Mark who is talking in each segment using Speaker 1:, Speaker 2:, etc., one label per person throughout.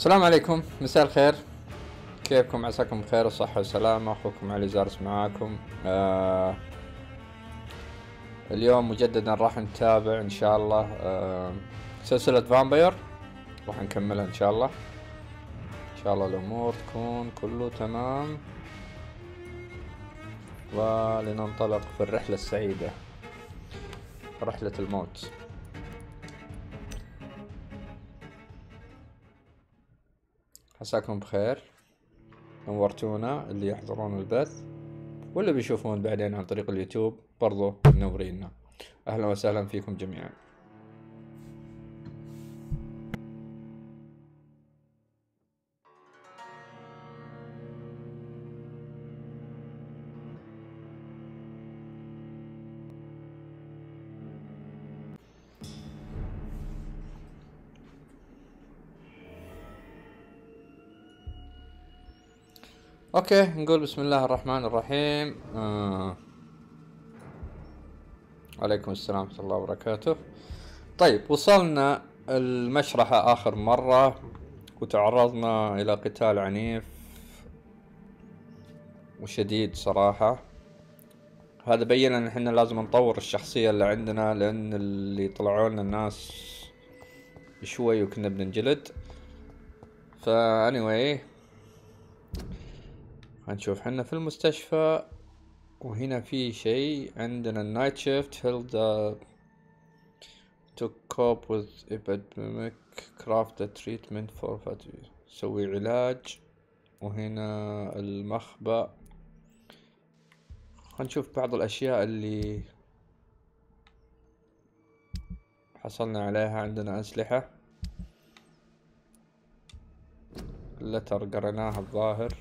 Speaker 1: السلام عليكم، مساء الخير. كيفكم؟ عساكم بخير وصحة وسلامة. أخوكم علي زارس معاكم. اليوم مجددا راح نتابع إن شاء الله سلسلة فامباير، راح نكملها إن شاء الله. إن شاء الله الأمور تكون كله تمام ولننطلق في الرحلة السعيدة، رحلة الموت. عساكم بخير، نورتونا اللي يحضرون البث واللي بيشوفون بعدين عن طريق اليوتيوب برضو منورينا. أهلا وسهلا فيكم جميعا. اوكي، نقول بسم الله الرحمن الرحيم. عليكم السلام ورحمة الله وبركاته. طيب، وصلنا المشرحة آخر مرة وتعرضنا إلى قتال عنيف وشديد صراحة. هذا بين ان احنا لازم نطور الشخصية اللي عندنا، لان اللي طلعوا لنا الناس شوي وكنا بننجلد. anyway هنشوف حنا في المستشفى، وهنا في شيء عندنا النايت شيفت held to cope with epidemic craft a treatment for fatigue، سوي علاج. وهنا المخبأ، هنشوف بعض الاشياء اللي حصلنا عليها. عندنا اسلحة، اللتر قريناها الظاهر.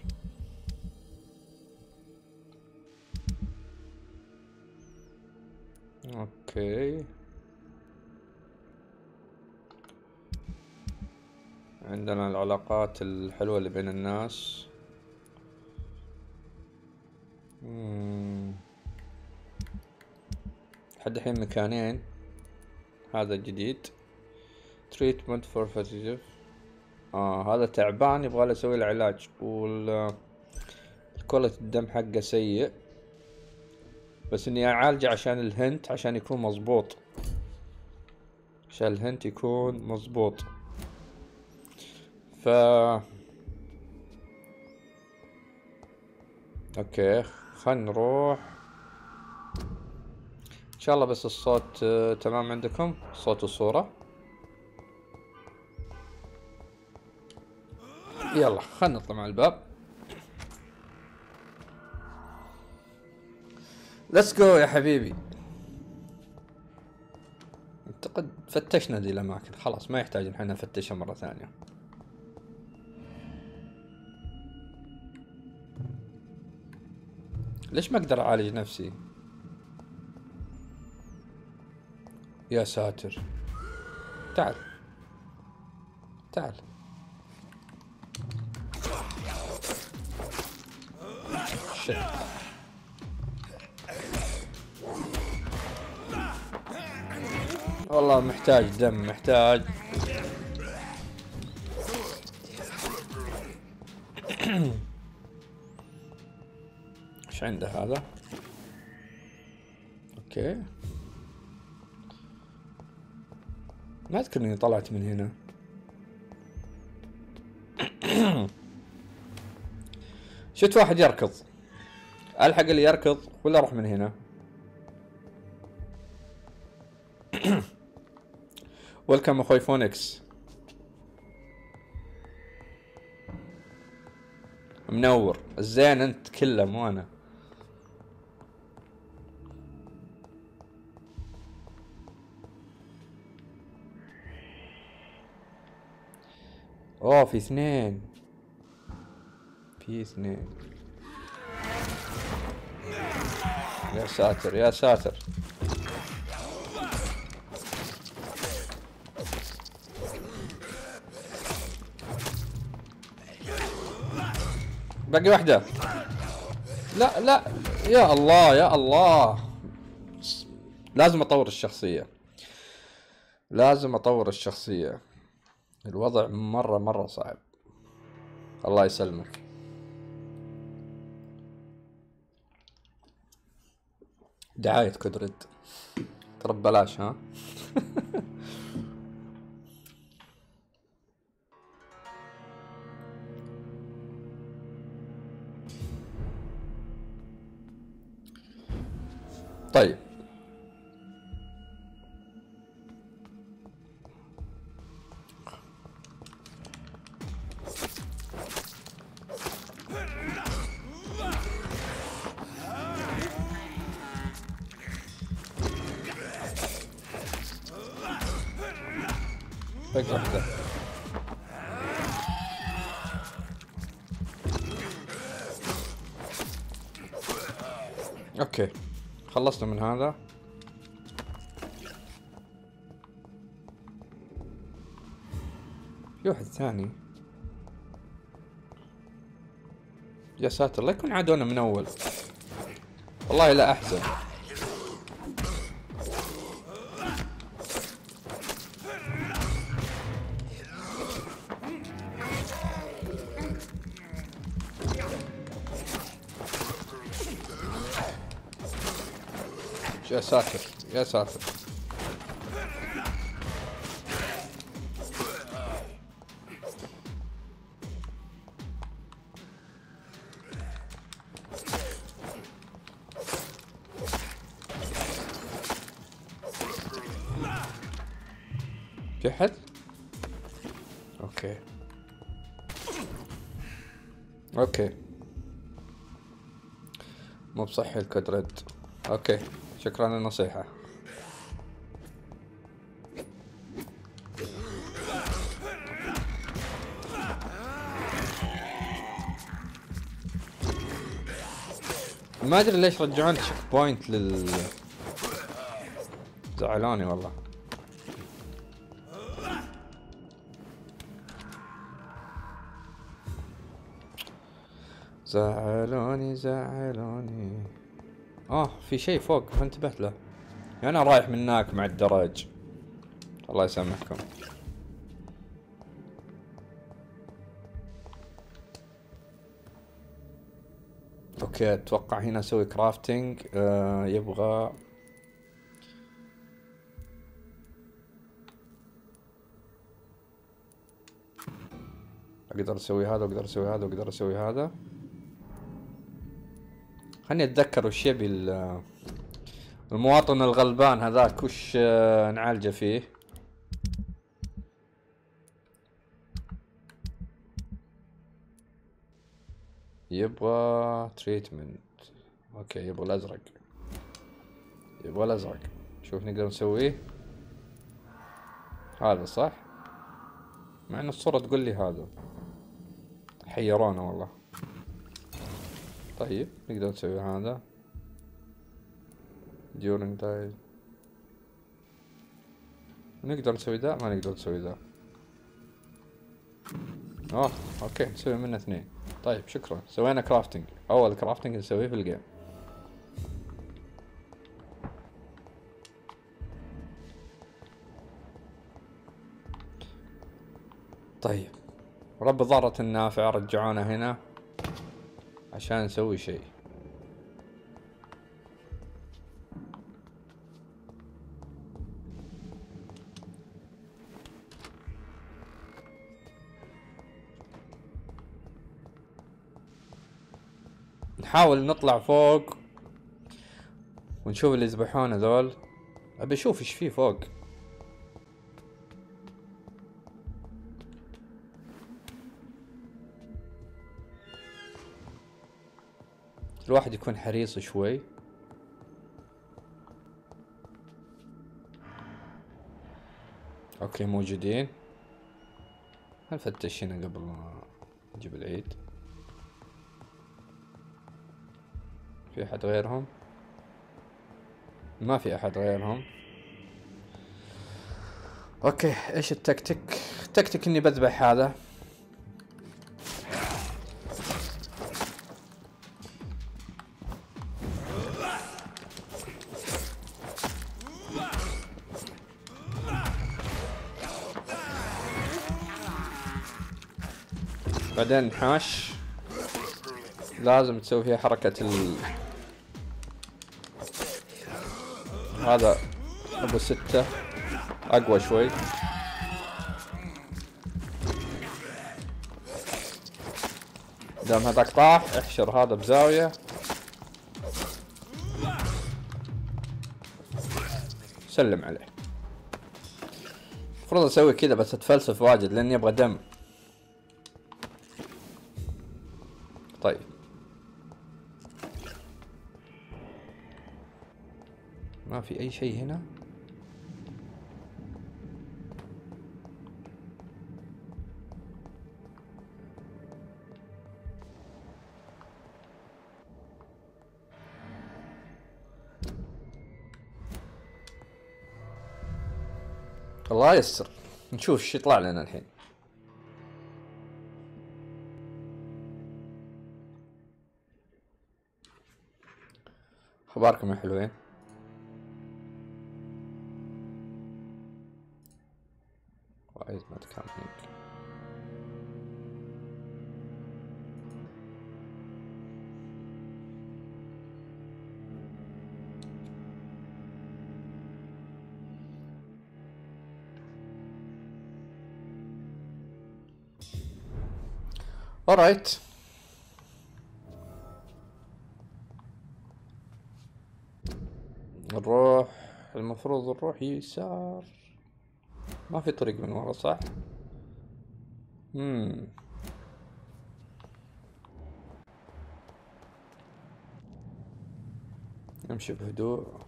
Speaker 1: اوكي، عندنا العلاقات الحلوة اللي بين الناس. لحد الحين مكانين، هذا الجديد treatment for fatigue. هذا تعبان يبغى له اسوي له علاج، والكولة الدم حقه سيء، بس اني اعالجه عشان الهنت، عشان يكون مظبوط، عشان الهنت يكون مظبوط. اوكي، خلنا نروح ان شاء الله. بس الصوت تمام عندكم؟ صوت وصورة. يلا خلنا نطلع مع الباب. ليتس جو يا حبيبي. اعتقد فتشنا دي الاماكن، خلاص ما يحتاج ان احنا نفتشها مرة ثانية. ليش ما اقدر اعالج نفسي؟ يا ساتر، تعال تعال. شت. والله محتاج دم، محتاج. ايش عنده هذا؟ اوكي، ما اذكر اني طلعت من هنا. شفت واحد يركض، الحق اللي يركض ولا اروح من هنا؟ ويلكم اخوي فونكس، منور الزين انت كله مو انا. اوه، في اثنين، في اثنين. يا ساتر يا ساتر. باقي واحدة. لا لا، يا الله يا الله. لازم اطور الشخصية، لازم اطور الشخصية. الوضع مرة صعب. الله يسلمك. دعاية كدرد ترى ببلاش ها. طيب باقي واحدة. اوكي خلصنا من هذا. في واحد ثاني. يا ساتر لا يكون عادونا من اول، والله لا احزن. يا ساتر يا ساتر. في حد؟ اوكي اوكي مو بصحي الكدرد. اوكي شكرا للنصيحة. ما ادري ليش رجعون تشيك بوينت زعلوني والله. زعلوني. في شيء فوق ما انتبهت له. انا رايح من هناك مع الدرج. الله يسامحكم. اوكي اتوقع هنا اسوي كرافتنج. يبغى اقدر اسوي هذا واقدر اسوي هذا واقدر اسوي هذا. خلني اتذكر وش يبي المواطن الغلبان هذاك وش نعالجه فيه. يبغى تريتمنت. اوكي يبغى الازرق. شوف نقدر نسويه. هذا صح مع ان الصورة تقول لي هذا. حيرونا والله. طيب نقدر نسوي هذا during time. نقدر نسوي ذا ما نقدر نسوي ذا. اوكي نسوي منه اثنين. طيب شكرا سوينا كرافتنج. اول كرافتنج نسويه في الجيم. طيب رب ضارة النافع رجعونا هنا عشان نسوي شيء. نحاول نطلع فوق ونشوف اللي يذبحون هذول. ابي اشوف ايش فيه فوق. الواحد يكون حريص شوي. اوكي موجودين. هنفتش هنا قبل ما نجيب العيد. في احد غيرهم؟ ما في احد غيرهم. اوكي ايش التكتيك اني بذبح هذا. بعدين نحاش لازم تسوي فيها حركة هذا ابو 6 اقوى شوي. دام هذاك طاح احشر هذا بزاوية، سلم عليه. المفروض اسوي كذا بس اتفلسف واجد لاني ابغى دم. طيب ما في اي شيء هنا. الله يستر، نشوف ايش يطلع لنا الحين. اخباركم يا حلوين؟ وايد ما تكاملين. alright. نروح، المفروض نروح يسار. ما في طريق من ورا صح؟ نمشي بهدوء.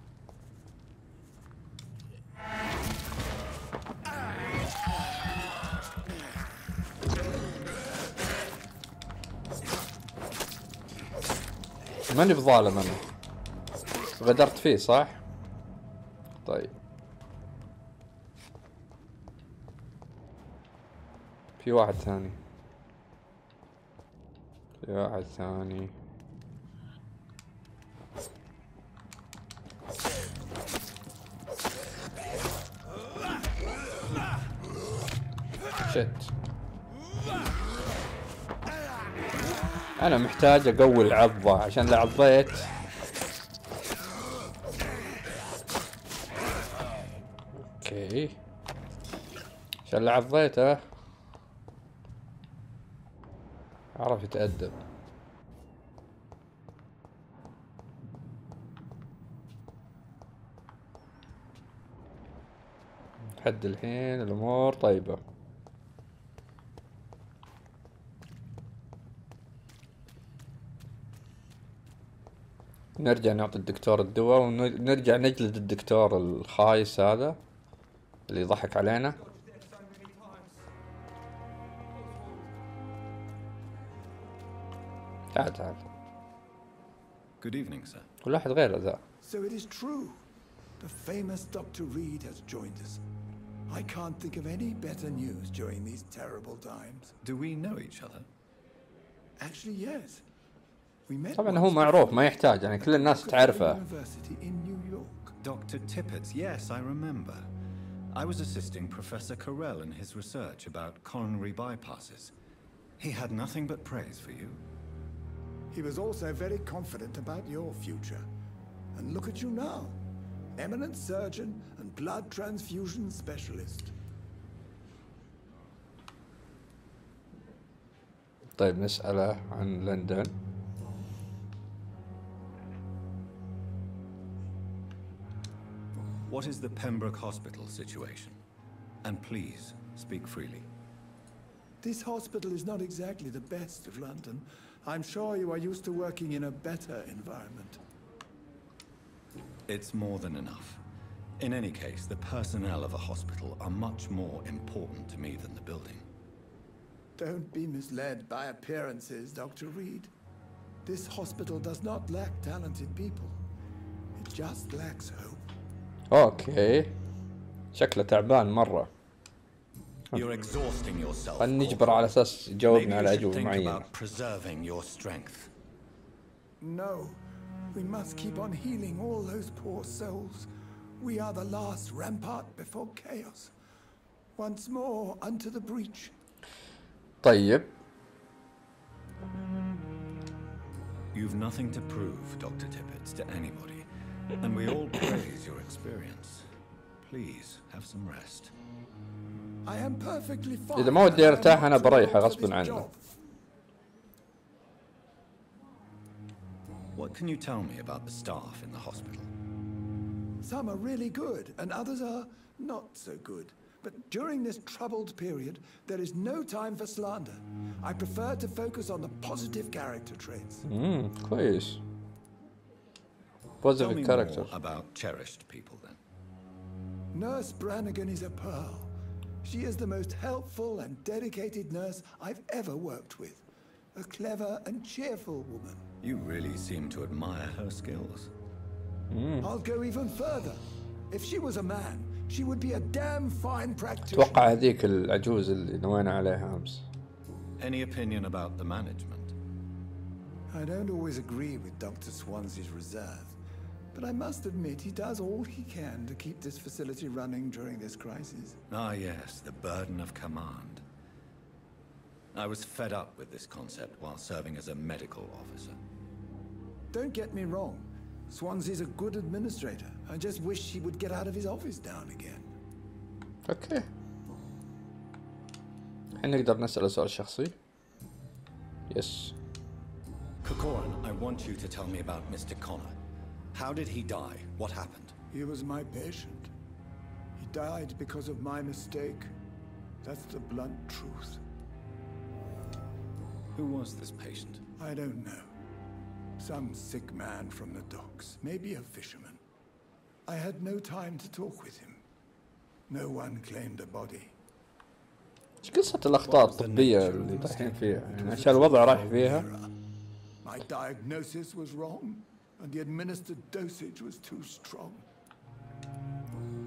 Speaker 1: ماني بظالم انا، غدرت فيه صح؟ طيب في واحد ثاني، في واحد ثاني. شت، انا محتاج اقوي العضة عشان لو عضيت اوكي، عشان لو عضيته عرف يتأدب. لحد الحين الامور طيبة. نرجع نعطي الدكتور الدواء ونرجع نجلد الدكتور الخايس هذا اللي ضحك علينا. تعال.
Speaker 2: Good evening, sir.
Speaker 1: كل واحد غير ذا.
Speaker 3: So it is true. The famous Dr. Reed has joined us. I can't think of any better news during these terrible times.
Speaker 2: Do we know each other?
Speaker 3: Actually, yes. We met
Speaker 1: طبعا هو معروف ما يحتاج، يعني كل الناس تعرفه.
Speaker 3: University in New York.
Speaker 2: Dr. Tippett, yes, I remember. I was assisting Professor Carell in his research about coronary bypasses. He had nothing but praise for you.
Speaker 3: He was also very confident about your future. And look at you now. Eminent surgeon and blood transfusion specialist.
Speaker 1: طيب نسأله عن لندن.
Speaker 2: What is the Pembroke Hospital situation? And please, speak freely.
Speaker 3: This hospital is not exactly the best of London. I'm sure you are used to working in a better environment.
Speaker 2: It's more than enough. In any case, the personnel of a hospital are much more important to me than the building.
Speaker 3: Don't be misled by appearances, Dr. Reed. This hospital does not lack talented people. It just lacks hope.
Speaker 1: اوكي، شكله تعبان مرة.
Speaker 2: You're exhausting yourself.
Speaker 1: خلينا نجبر على اساس يجاوبنا على اجوبة معينة.
Speaker 2: Preserving your strength.
Speaker 3: No, we must keep on healing all those poor souls. We are the last rampart before chaos. Once more unto the breach.
Speaker 1: طيب
Speaker 2: You've nothing to prove, Dr. Tippett, to anybody. And we all praise your experience. Please, have some rest.
Speaker 3: I am perfectly fine.
Speaker 1: إذا ما ودي أرتاح أنا بريحه غصب عنه.
Speaker 2: What can you tell me about the staff in the hospital?
Speaker 3: Some are really good, and others are not so good. But during this troubled period, there is no time for slander. I prefer to focus on the positive character traits.
Speaker 1: كويس.
Speaker 2: Tell
Speaker 1: Positive
Speaker 2: me
Speaker 1: character.
Speaker 2: more about cherished people, then.
Speaker 3: Nurse Brannigan is a pearl. She is the most helpful and dedicated nurse I've ever worked with. A clever and cheerful woman.
Speaker 2: You really seem to admire her skills.
Speaker 3: I'll go even further. If she was a man, she would be a damn fine practitioner.
Speaker 1: أتوقع هذيك العجوز اللي نوينا عليها أمس.
Speaker 2: Any opinion about the management?
Speaker 3: I don't always agree with Dr. Swansea's reserve, but I must admit he does all he can to keep this facility running during this crisis.
Speaker 2: Ah, yes, the burden of command. I was fed up with this concept while serving as a medical officer.
Speaker 3: Don't get me wrong. Swansea's a good administrator. I just wish he would get out of his office now and again.
Speaker 1: أوكي. الحين نقدر نسأله سؤال شخصي. Yes.
Speaker 2: Corcoran, I want you to tell me about Mr. Connor. How did he die? What happened?
Speaker 3: He was my patient. He died because of my mistake. That's the blunt truth.
Speaker 2: Who was this patient?
Speaker 3: I don't know. Some sick man from the docks, maybe a fisherman. I had no time to talk with him. No one claimed a body.
Speaker 1: إيش قصة الأخطاء الطبية اللي طايحين فيها؟ يعني عشان الوضع رايح فيها.
Speaker 3: My diagnosis was wrong, and the administered dosage was too strong.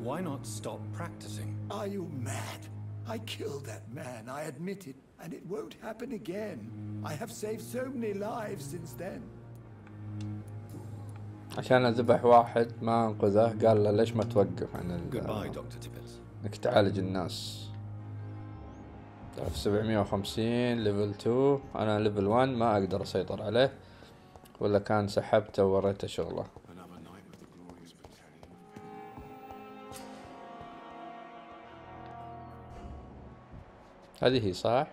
Speaker 2: Why not stop practicing?
Speaker 3: Are you mad? I killed that man, I admit it, and it won't happen again. I have saved so many lives since then.
Speaker 1: عشان ذبح واحد ما انقذه قال له ليش ما توقف عن
Speaker 2: Goodbye, Dr. Tippett.
Speaker 1: انك تعالج الناس. 1750 ليفل 2 انا ليفل 1 ما اقدر اسيطر عليه ولا كان سحبته ووريته شغله. هذه هي صح؟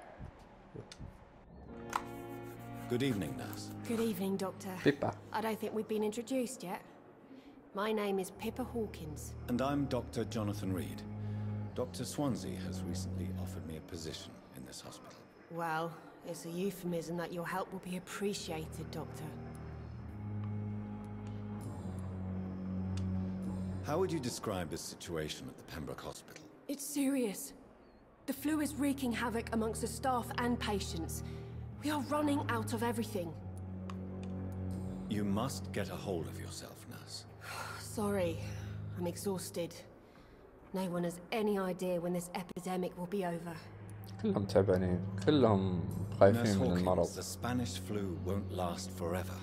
Speaker 2: Good evening, nurse.
Speaker 4: Good evening, Doctor.
Speaker 1: Pippa.
Speaker 4: I don't think we've been introduced yet. My name is Pippa Hawkins.
Speaker 2: And I'm Dr. Jonathan Reed. Dr. Swansea has recently offered me a position in this hospital.
Speaker 4: Well, it's a euphemism that your help will be appreciated, Doctor.
Speaker 2: How would you describe the situation at the Pembroke Hospital?
Speaker 4: It's serious. The flu is wreaking havoc amongst the staff and patients. We are running out of everything.
Speaker 2: You must get a hold of yourself, nurse.
Speaker 4: Sorry, I'm exhausted. No one has any idea when this epidemic will be over.
Speaker 1: كلهم تعبانين كلهم
Speaker 2: Nurse
Speaker 1: خايفين من المرض.
Speaker 2: Hawkins, the Spanish flu won't last forever.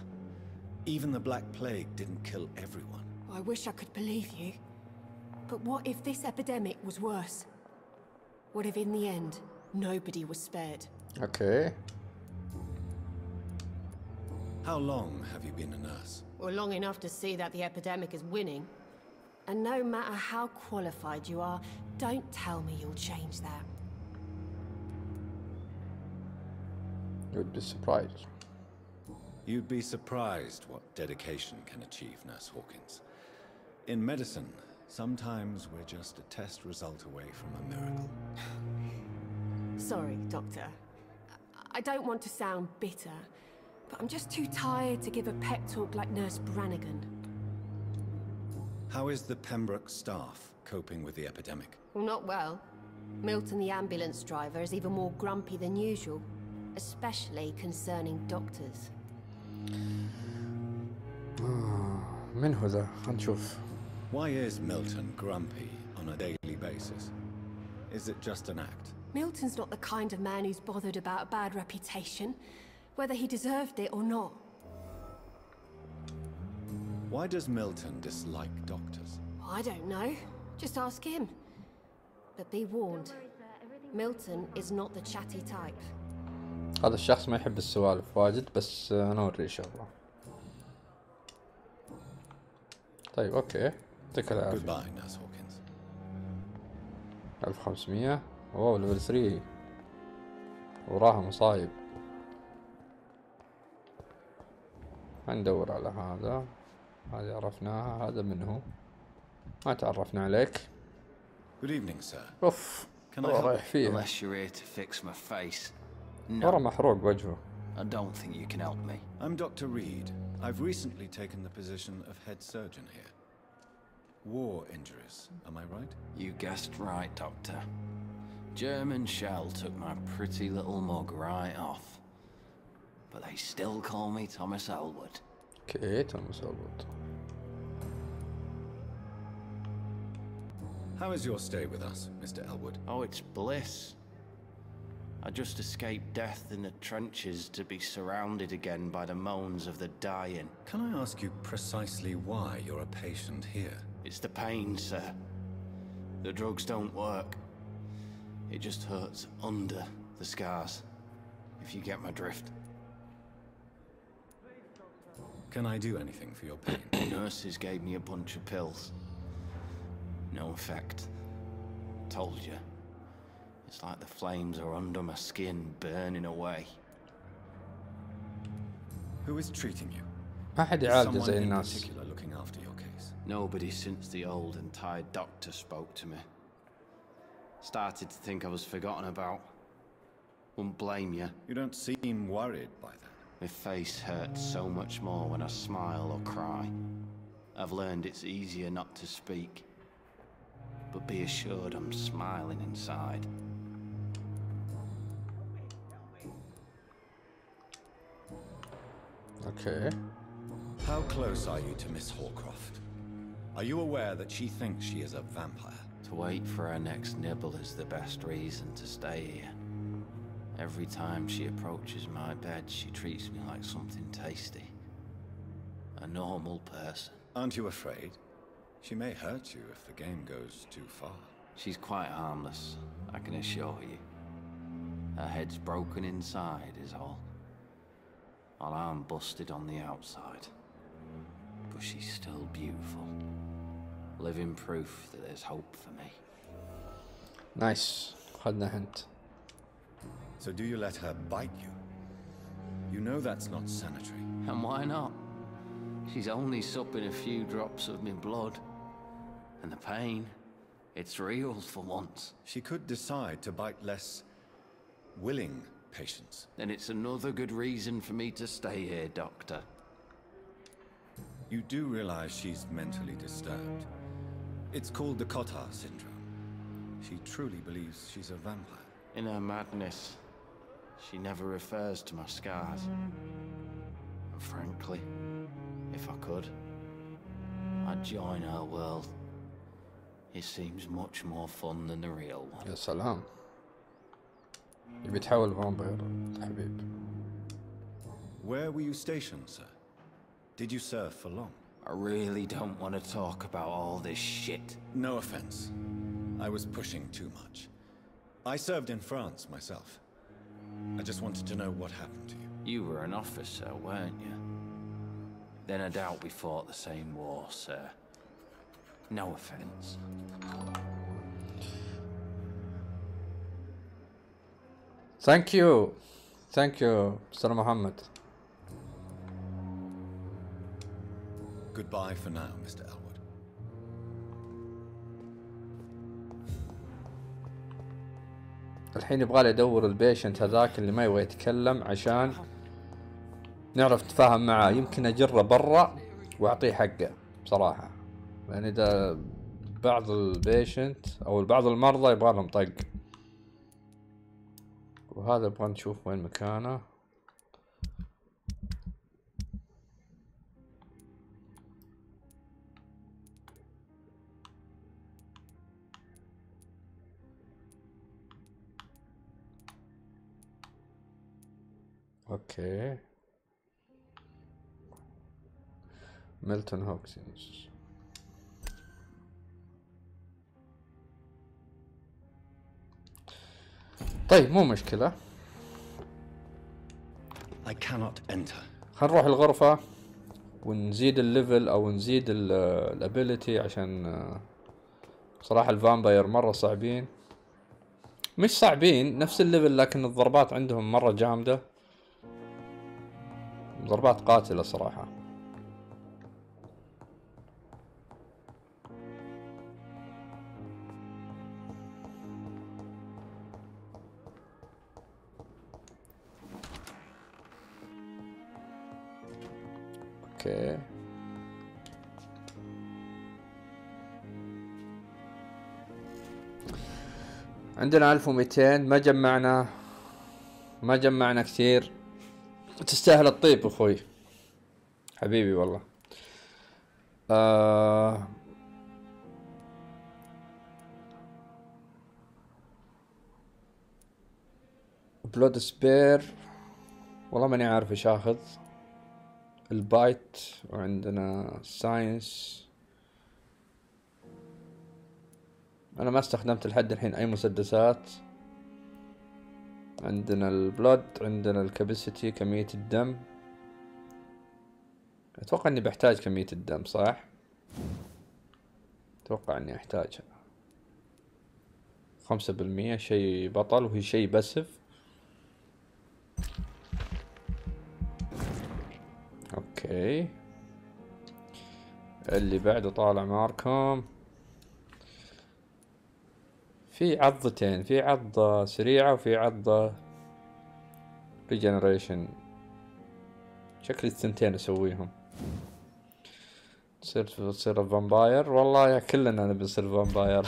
Speaker 2: Even the Black Plague didn't kill everyone.
Speaker 4: I wish I could believe you. But what if this epidemic was worse? What if in the end, nobody was spared?
Speaker 1: اوكي.
Speaker 2: How long have you been a nurse?
Speaker 4: Well, long enough to see that the epidemic is winning. And no matter how qualified you are, don't tell me you'll change that.
Speaker 1: You'd be surprised.
Speaker 2: You'd be surprised what dedication can achieve, Nurse Hawkins. In medicine, sometimes we're just a test result away from a miracle.
Speaker 4: Sorry, Doctor. I don't want to sound bitter, but I'm just too tired to give a pep talk like Nurse Brannigan.
Speaker 2: How is the Pembroke staff coping with the epidemic?
Speaker 4: Well, not well. Milton, the ambulance driver, is even more grumpy than usual, especially concerning doctors.
Speaker 1: من هو ذا؟ خلينا نشوف.
Speaker 2: Why is Milton grumpy on a daily basis? Is it just an act?
Speaker 4: Milton's not the kind of man who's bothered about a bad reputation, whether he deserved it or not.
Speaker 2: Why does Milton dislike doctors?
Speaker 4: I don't know. Just ask him. But be warned, Milton is not the chatty type.
Speaker 1: هذا الشخص ما يحب السوالف واجد بس انا اوريه شغله. طيب اوكي، يعطيك العافية.
Speaker 2: Goodbye, Nurse Hawkins.
Speaker 1: 1500. اوه ليفل 3 وراها مصايب. ندور على هذا. هذه عرفناها، هذا منه ما تعرفنا عليك.
Speaker 2: Good evening, sir.
Speaker 1: اوف
Speaker 2: Can I
Speaker 1: رايح
Speaker 2: help?
Speaker 1: فيها.
Speaker 5: Unless you're here to fix my face.
Speaker 1: ورا
Speaker 5: No,
Speaker 1: محروق وجهه.
Speaker 5: I don't think you can help me.
Speaker 2: I'm Dr. Reed. I've recently taken the position of head surgeon here. War injuries, am I right?
Speaker 5: You guessed right, Doctor. German shell took my pretty little mug right off. But they still call me Thomas Elwood.
Speaker 1: اوكي توماس ألوود.
Speaker 2: How is your stay with us, Mr. Elwood?
Speaker 5: Oh, it's bliss. I just escaped death in the trenches to be surrounded again by the moans of the dying.
Speaker 2: Can I ask you precisely why you're a patient here?
Speaker 5: It's the pain, sir. The drugs don't work. It just hurts under the scars, if you get my drift.
Speaker 2: Can I do anything for your pain?
Speaker 5: Nurses gave me a bunch of pills. No effect. Told you. It's like the flames are under my skin, burning away.
Speaker 2: Who is treating you?
Speaker 1: ما حد
Speaker 2: Is
Speaker 1: يعالجه
Speaker 2: someone
Speaker 1: زي
Speaker 2: in
Speaker 1: الناس.
Speaker 2: particular looking after your case?
Speaker 5: Nobody since the old and tired doctor spoke to me. Started to think I was forgotten about. Wouldn't blame you.
Speaker 2: You don't seem worried by that.
Speaker 5: My face hurts so much more when I smile or cry. I've learned it's easier not to speak. But be assured I'm smiling inside.
Speaker 1: اوكي.
Speaker 2: How close are you to Miss Hallcroft? Are you aware that she thinks she is a vampire?
Speaker 5: To wait for her next nibble is the best reason to stay here. Every time she approaches my bed, she treats me like something tasty. A normal person.
Speaker 2: Aren't you afraid? She may hurt you if the game goes too far.
Speaker 5: She's quite harmless, I can assure you. Her head's broken inside is all. While I'm busted on the outside. But she's still beautiful. Living proof that there's hope for me.
Speaker 1: نايس، خدنا هنت.
Speaker 2: So do you let her bite you? You know that's not sanitary.
Speaker 5: And why not? She's only supping a few drops of my blood. And the pain, it's real for once.
Speaker 2: She could decide to bite less willing patients.
Speaker 5: Then it's another good reason for me to stay here, Doctor.
Speaker 2: You do realize she's mentally disturbed. It's called the Cotard syndrome. She truly believes she's a vampire.
Speaker 5: In her madness, she never refers to my scars. And frankly, if I could, I'd join her world. It seems much more fun than the real one.
Speaker 1: يا سلام، يبي يتحول فامباير حبيب.
Speaker 2: Where were you stationed, sir? Did you serve for long?
Speaker 5: I really don't want to talk about all this shit.
Speaker 2: No offense. I was pushing too much. I served in France myself. I just wanted to know what happened to you.
Speaker 5: You were an officer, weren't you? Then I doubt we fought the same war, sir. No offense.
Speaker 1: ثانك يو مستر محمد.
Speaker 2: Goodbye for now, Mr. Elwood.
Speaker 1: الحين يبغالي ادور البيشنت هذاك اللي ما يبغى يتكلم عشان نعرف نتفاهم معاه. يمكن اجره برا واعطيه حقه بصراحة، لان اذا بعض البيشنت او بعض المرضى يبغى لهم طق. وهذا نبغى نشوف وين مكانه. اوكي، ميلتون هوكسنز. طيب مو مشكلة،
Speaker 2: I cannot enter.
Speaker 1: خلينا نروح الغرفة ونزيد الليفل او نزيد الابيليتي، عشان صراحة الفامباير مرة صعبين، مش صعبين نفس الليفل، لكن الضربات عندهم مرة جامدة، ضربات قاتلة صراحة. اوكي عندنا 1200. ما جمعنا كثير. تستاهل الطيب اخوي حبيبي والله. بلود سبير والله ماني عارف ايش اخذ. البايت، وعندنا ساينس. انا ما استخدمت لحد الحين اي مسدسات. عندنا البلود، عندنا الكاباسيتي كمية الدم. اتوقع اني بحتاج كمية الدم صح؟ اتوقع اني احتاجها 5%. شي بطل وهي شي بسف. اوكي اللي بعده طالع معكم. في عضتين، في عضة سريعة وفي عضة ريجنريشن. شكلي الثنتين اسويهم. تصير فامباير. والله يا كلنا نبي نصير فامباير.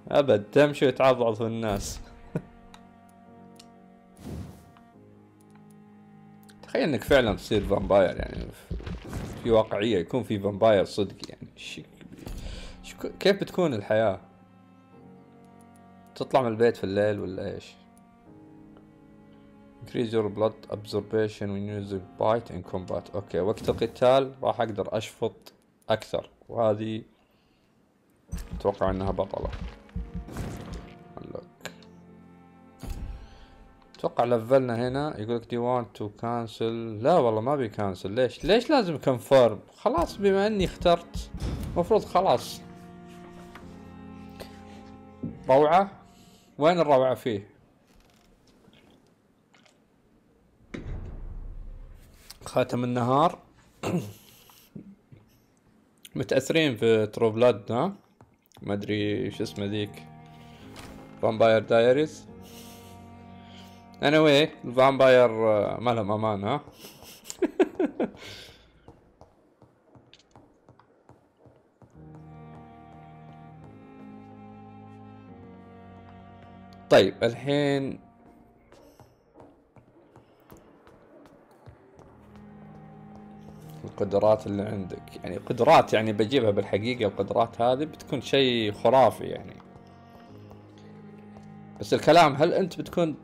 Speaker 1: ابد تمشي وتعضعض في الناس. تخيل انك فعلا تصير فامباير، يعني في واقعية يكون في فامباير صدق، يعني كيف بتكون الحياة؟ تطلع من البيت في الليل ولا ايش؟ increase your blood absorption when using bite in combat. اوكي وقت القتال راح اقدر اشفط اكثر، وهذه اتوقع انها بطلة. اتوقع لفلنا هنا. يقولك do you want to cancel. لا والله ما بي كانسل. ليش لازم confirm؟ خلاص بما اني اخترت مفروض خلاص. روعة. وين الروعة فيه؟ خاتم النهار. متأثرين في ترو بلاد. ها ما ادري شو اسمه ذيك، فامباير دايريز. anyway الفامباير ما لهم امان. ها طيب الحين القدرات اللي عندك، يعني قدرات يعني بجيبها بالحقيقة. القدرات هذه بتكون شيء خرافي يعني. بس الكلام هل انت بتكون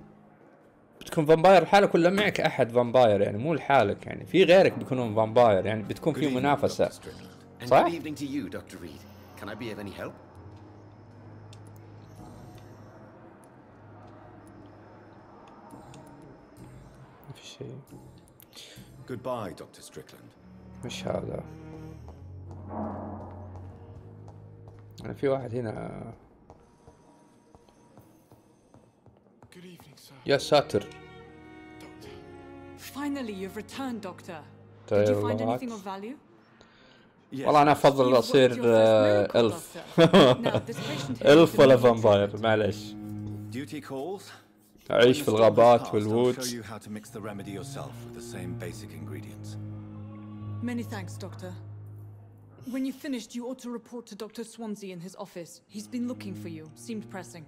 Speaker 1: فامباير لحالك ولا معك احد فامباير؟ يعني مو لحالك، يعني في غيرك بيكونون فامباير، يعني بتكون في منافسة صح؟ ما في شيء.
Speaker 2: Goodbye, Dr. Strickland.
Speaker 1: مش هذا. يعني في واحد هنا. يا ساتر.
Speaker 6: Finally, you've returned, Doctor. Did you find anything of value?
Speaker 1: والله أنا أفضل أصير ألف. ألف ولا فامباير معلش.
Speaker 2: Duty calls.
Speaker 1: أعيش في الغابات والوود.
Speaker 2: I'll show you how to mix the remedy yourself with the same basic ingredients.
Speaker 6: Many thanks, Doctor. When you finished, you ought to report to Dr. Swansea in his office. He's been looking for you. Seemed pressing.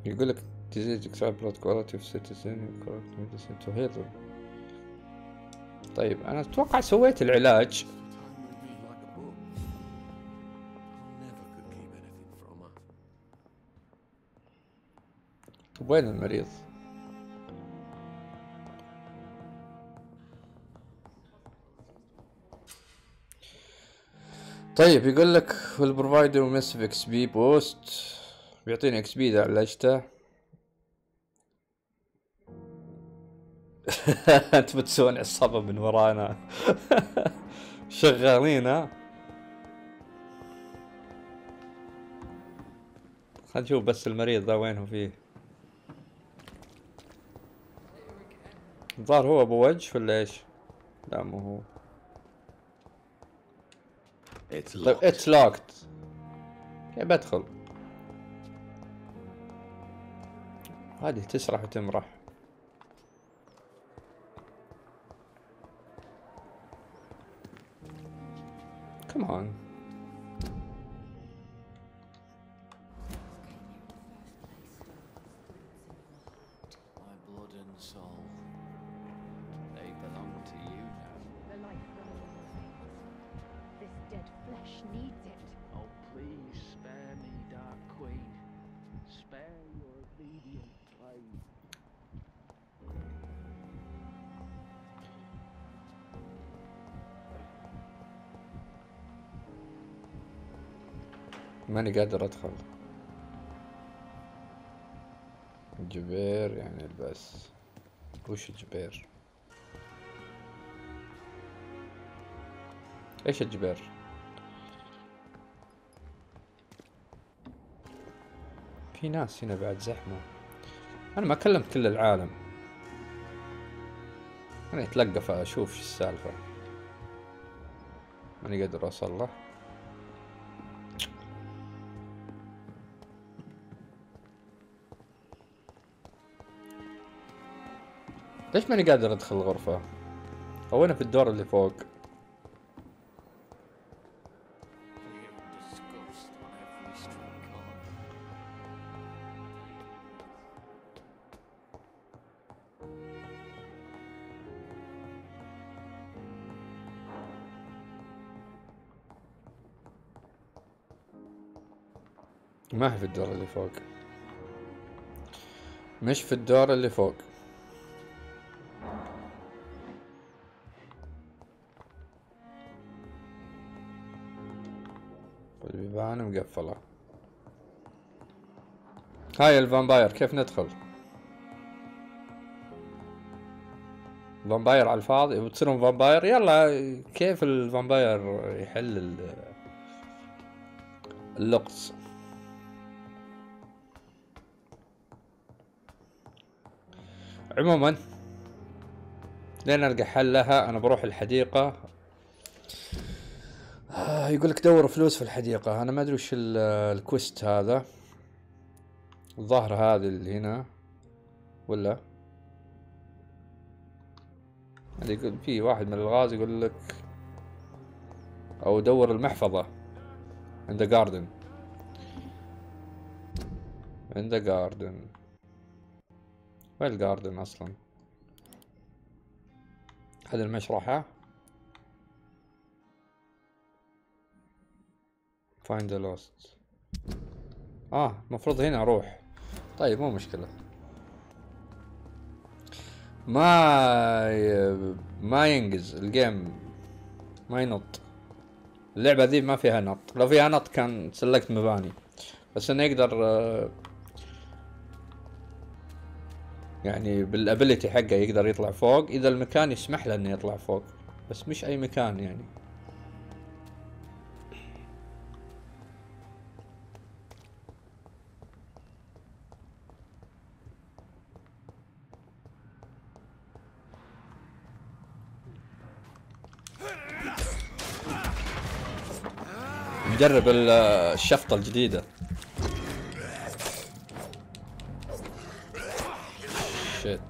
Speaker 1: يقول لك disease extract blood quality of citizen correct medicine to heal. طيب أنا أتوقع سويت العلاج. وين المريض؟ طيب يقول لك will provide you massive XP boost. بيعطيني XP إذا عالجته. انت بتسوون عصابة من ورانا. شغالين ها. خلينا نشوف بس المريض ذا وينه فيه. الظاهر هو ابو وجه ولا ايش؟ لا مو هو. طيب اتس لوكت. كيف بدخل؟ هذه تسرح وتمرح. كمان
Speaker 5: My blood and soul, they belong to you now.
Speaker 7: The life running in your veins. This dead flesh needs it.
Speaker 5: Oh, please spare me, Dark Queen. Spare your obedient slave.
Speaker 1: ماني قادر ادخل. جبير يعني البس. وش الجبير؟ ايش الجبير؟ في ناس هنا بعد زحمة. انا ما كلمت كل العالم. انا اتلقف اشوف شو السالفة. ماني قادر اوصل له. ليش ماني قادر ادخل الغرفة؟ او انا في الدور اللي فوق.
Speaker 5: Disgust on every street corner.
Speaker 1: ما هي في الدور اللي فوق. مش في الدور اللي فوق. البيبان مقفلة. هاي الفامباير كيف ندخل؟ فامباير على الفاضي بتصيرون فامباير. يلا كيف الفامباير يحل اللغز؟ عموما لين القى حل لها انا بروح الحديقة. يقولك دور فلوس في الحديقة. انا ما ادري وش الكويست هذا. الظاهر هذه اللي هنا ولا يقول في واحد من الغاز يقول لك او دور المحفظة عند جاردن. عند جاردن. وين الجاردن اصلا؟ هذه المشرحة. find the lost. المفروض هنا اروح. طيب مو مشكلة. ما ينجز الجيم. ما ينط. اللعبة ذي ما فيها نط. لو فيها نط كان سلكت مباني. بس انه يقدر يعني بالابيليتي حقه يقدر يطلع فوق اذا المكان يسمح له انه يطلع فوق. بس مش اي مكان يعني. نجرب الشفطة الجديدة. شيت.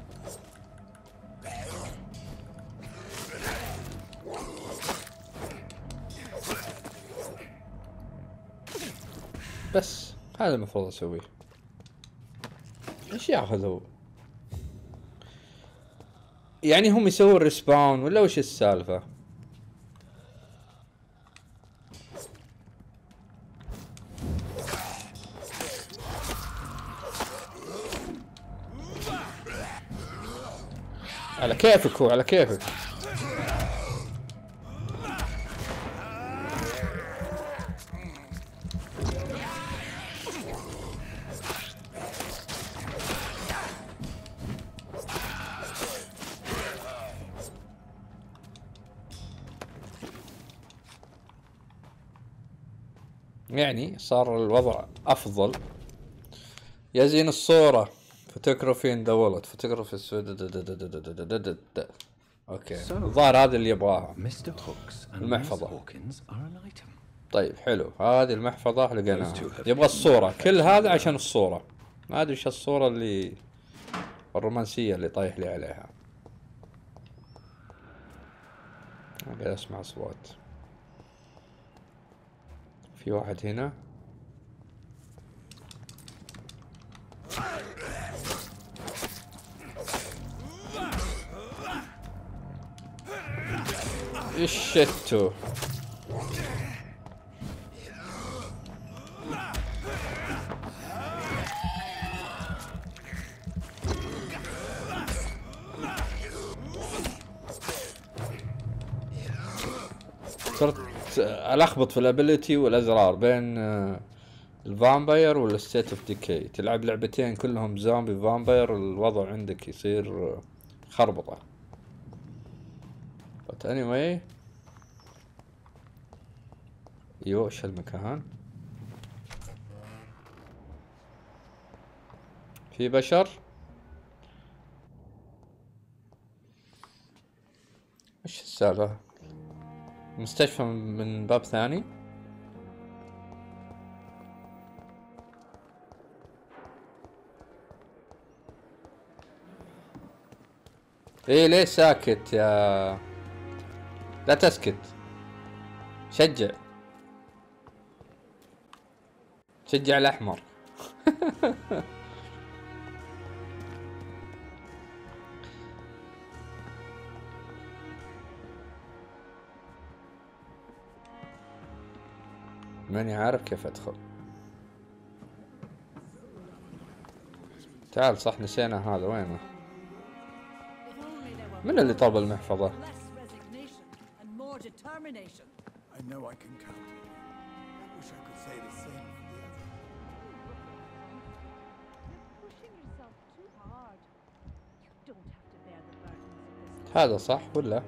Speaker 1: بس هذا المفروض اسويه. ايش ياخذ هو؟ يعني هم يسوون ريسباون ولا وش السالفة؟ على كيفك هو على كيفك. يعني صار الوضع افضل. يا زين الصورة فوتوغرافي ان ذا وولت، فوتوغرافي اوكي الظاهر هذا اللي يبغاها المحفظة. طيب حلو، هذه المحفظة لقيناها. يبغى الصورة، كل هذا عشان الصورة. ما ادري ايش الصورة اللي الرومانسية اللي طايح لي عليها. قاعد اسمع اصوات. في واحد هنا. ايش شتو؟ صرت الخبط في الابيليتي والازرار بين الفامباير والستيت اوف ديكي. تلعب لعبتين كلهم زومبي فامباير، الوضع عندك يصير خربطة. but anyway ايوه ايش هالمكان؟ في بشر؟ ايش السالفة؟ مستشفى من باب ثاني؟ ايه ليه ساكت يا؟ لا تسكت، شجع شجع الاحمر. ماني عارف كيف ادخل. تعال صح نسينا هذا، وينه؟ من اللي طلب المحفظة؟
Speaker 3: I know I can count on you. I wish I could say the same for the others.
Speaker 7: You're pushing yourself too hard. You don't have to bear the burdens of this.
Speaker 1: هذا صح ولا؟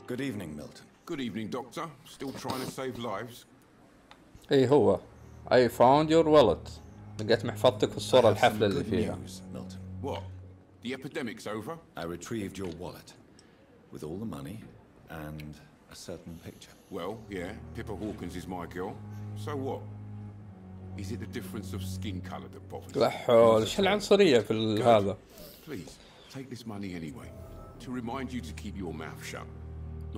Speaker 2: Good evening, Milton.
Speaker 8: Good evening, Doctor. Still trying to save lives?
Speaker 1: اي هو I found your wallet. لقيت محفظتك في الصورة الحفلة اللي فيها.
Speaker 2: Milton.
Speaker 8: What? The epidemic's over?
Speaker 2: I retrieved your wallet with all the money and a certain picture.
Speaker 8: Well, yeah, Pippa Hawkins is my girl. So what? Is it the difference of skin colour that bothers you?
Speaker 1: لا حول، ايش العنصرية في هذا؟
Speaker 8: Please, take this money anyway. To remind you to keep your mouth shut.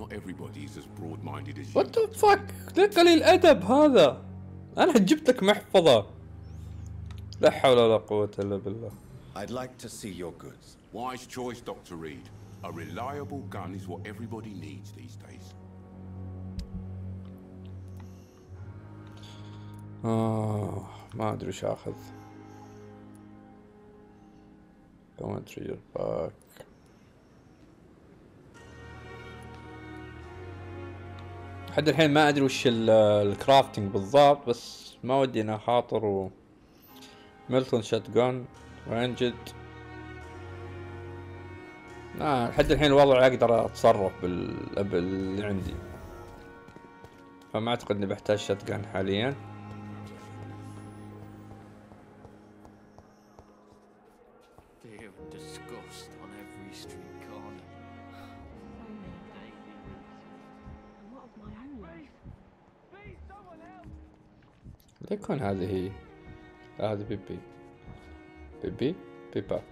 Speaker 8: Not everybody is as broad-minded as you.
Speaker 1: What the fuck؟ ليه قليل الأدب هذا؟ أنا جبت لك محفظة. لا حول ولا قوة إلا بالله.
Speaker 2: I'd like to see your goods.
Speaker 8: Wise choice, Dr. Reed. A reliable gun is what everybody needs these days.
Speaker 1: ما أدري وش آخذ. Geometry back. لحد الحين ما أدري وش الكرافتنج بالضبط، بس ما ودي أنا خاطر. ميلتون شات جون رانجد. لحد الحين الوضع أقدر أتصرف اللي عندي، فما أعتقد إني بحتاج شات جون حاليا. ليكون هذه هي. هذه بيبي بيبا.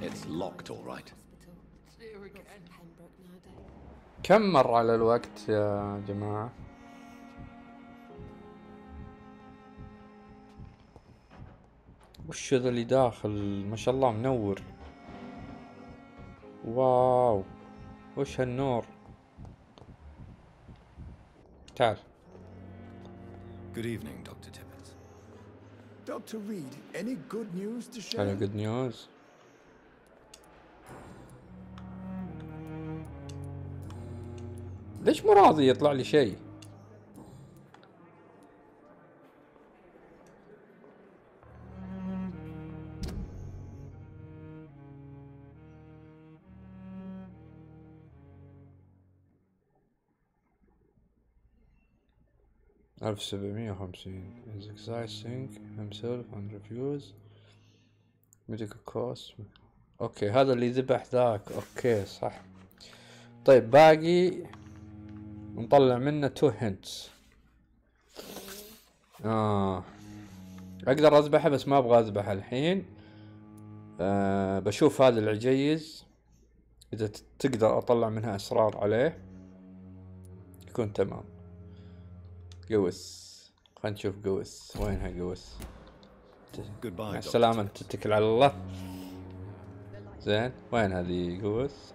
Speaker 2: It's locked, all right.
Speaker 1: كم مر على الوقت يا جماعة؟ وش ذا اللي داخل؟ ما شاء الله منور. واو وش هالنور؟ تعال.
Speaker 2: Good evening, Dr. Tibbets.
Speaker 3: Dr. Reed, any good news to share?
Speaker 1: Any good news? ليش مو راضي يطلع لي شيء؟ 1750 is exciting himself and refuse medical cost. اوكي هذا اللي ذبح ذاك. اوكي صح. طيب باقي نطلع منه 2 hints. اقدر اذبحه بس ما ابغى اذبحه الحين. بشوف هذا العجيز اذا تقدر اطلع منها اسرار عليه يكون تمام. قوس، خلينا نشوف قوس وينها. قوس مع السلامة، تتكل على الله. زين وين هذه قوس؟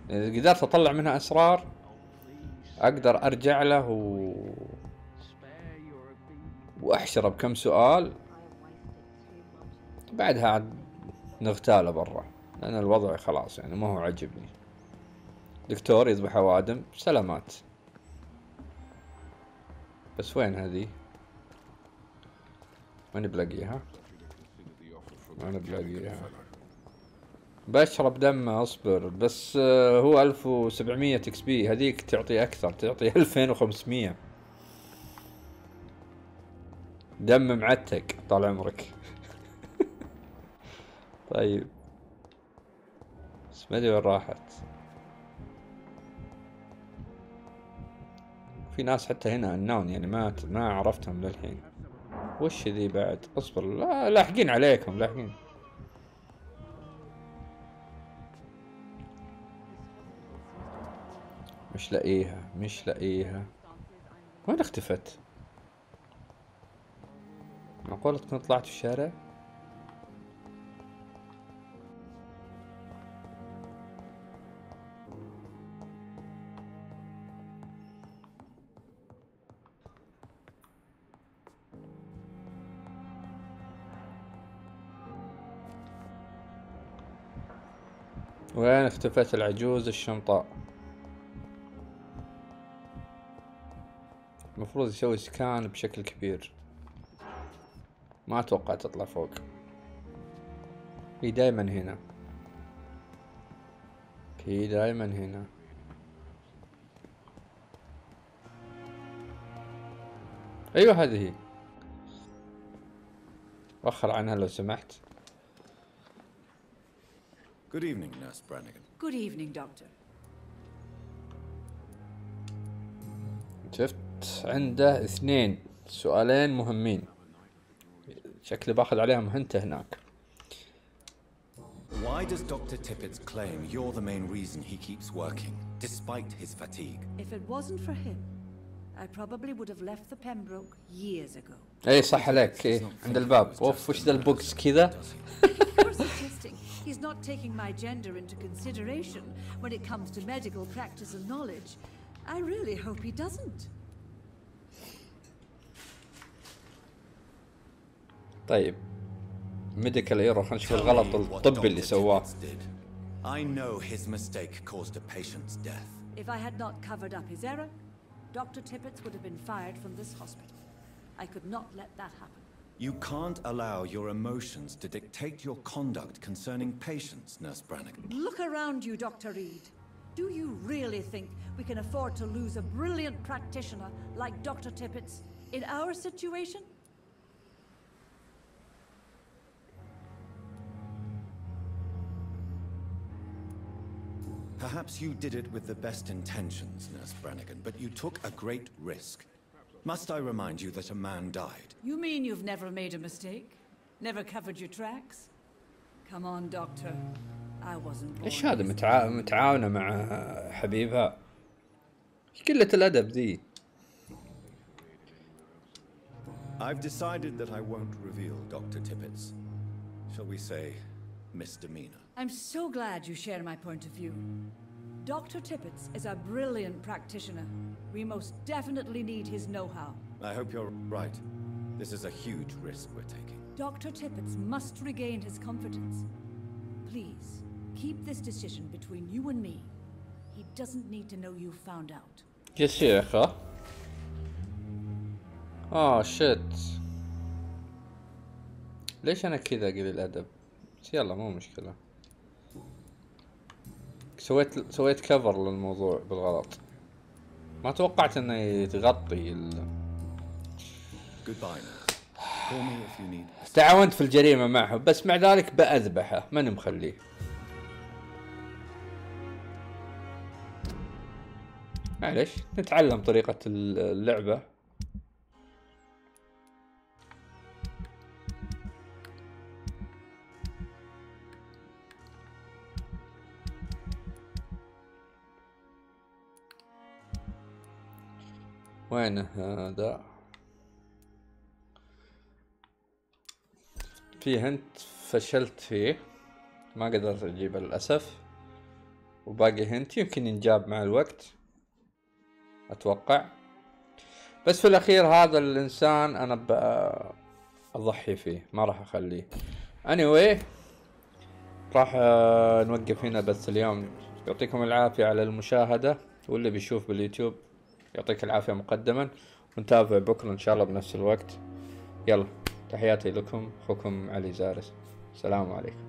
Speaker 1: اذا قدرت اطلع منها اسرار اقدر ارجع له واحشره بكم سؤال، بعدها عاد نغتاله برا لان الوضع خلاص يعني ما هو عجبني. دكتور يذبح اوادم، سلامات. بس وين هذه؟ ماني بلاقيها. بشرب دمه اصبر. بس هو 1700 اكس بي، هذيك تعطي اكثر، تعطي 2500 دم معتق طال عمرك. طيب بس ما ادري وين راحت. في ناس حتى هنا النون يعني ما عرفتهم للحين. وش ذي بعد؟ اصبر، لا لاحقين عليكم لاحقين. مش لاقيها. وين اختفت؟ معقولة تكون طلعت في الشارع؟ وين اختفت العجوز الشمطاء؟ المفروض يسوي سكان بشكل كبير. ما اتوقع تطلع فوق. هي دايما هنا. ايوه هذه هي. وخر عنها لو سمحت.
Speaker 2: Good evening, Nurse Brannigan.
Speaker 9: Good evening, Doctor.
Speaker 1: شفت عنده 2 سؤالين مهمين، شكلي باخذ عليهم هنت هناك.
Speaker 2: Why does Dr. Tippett claim you're the main reason he keeps working, despite his fatigue?
Speaker 9: If it wasn't for him, I probably would have left the Pembroke years ago.
Speaker 1: اي صح عليك. اي عند الباب. اوف وش ذا البوكس كذا؟
Speaker 9: You're suggesting he's not taking my gender into consideration when it comes to medical practice and knowledge. I really hope he doesn't.
Speaker 1: طيب ميديكال ايرور، خلينا نشوف الغلط الطبي اللي سواه.
Speaker 2: I know his mistake caused a patient's death.
Speaker 9: If I had not covered up his error, Dr. Tippett would have been fired from this hospital. I could not let that happen.
Speaker 2: You can't allow your emotions to dictate your conduct concerning patients, Nurse Brannigan.
Speaker 9: Look around you, Dr. Reed. Do you really think we can afford to lose a brilliant practitioner like Dr. Tippett's in our situation?
Speaker 2: Perhaps you did it with the best intentions, Nurse Brannigan, but you took a great risk. Must I remind you that a man died?
Speaker 9: You mean you've never made a mistake? Never covered your tracks? Come on, Doctor. I wasn't born.
Speaker 1: ايش هذا متعاونة مع حبيبها؟ ايش قلة الأدب ذي؟
Speaker 2: I've decided that I won't reveal Dr. Tippett's, shall we say, misdemeanor.
Speaker 9: I'm so glad you share my point of view. Dr. Tippett's is a brilliant practitioner. We most definitely need his know-how.
Speaker 2: I hope you're right. This is a huge risk we're taking.
Speaker 9: Dr. Tippett's must regain his confidence. Please, keep this decision between you and me. He doesn't need to know you found out.
Speaker 1: يا شيخة. شت. ليش أنا كذا قليل الأدب؟ بس يلا مو مشكلة. سويت كفر للموضوع بالغلط. ما توقعت انه يتغطي
Speaker 2: Goodbye now. Call me if you need.
Speaker 1: تعاونت في الجريمة معه، بس مع ذلك بأذبحه، ماني مخليه. معلش نتعلم طريقة اللعبة. وين هذا؟ في هنت فشلت فيه، ما قدرت اجيبه للأسف، وباقي هنت يمكن ينجاب مع الوقت اتوقع. بس في الاخير هذا الانسان انا اضحي فيه، ما راح اخليه. anyway راح نوقف هنا بث اليوم. يعطيكم العافية على المشاهدة، واللي بيشوف باليوتيوب يعطيك العافية مقدما، ونتابع بكرة ان شاء الله بنفس الوقت. يلا تحياتي لكم، اخوكم علي زارس، السلام عليكم.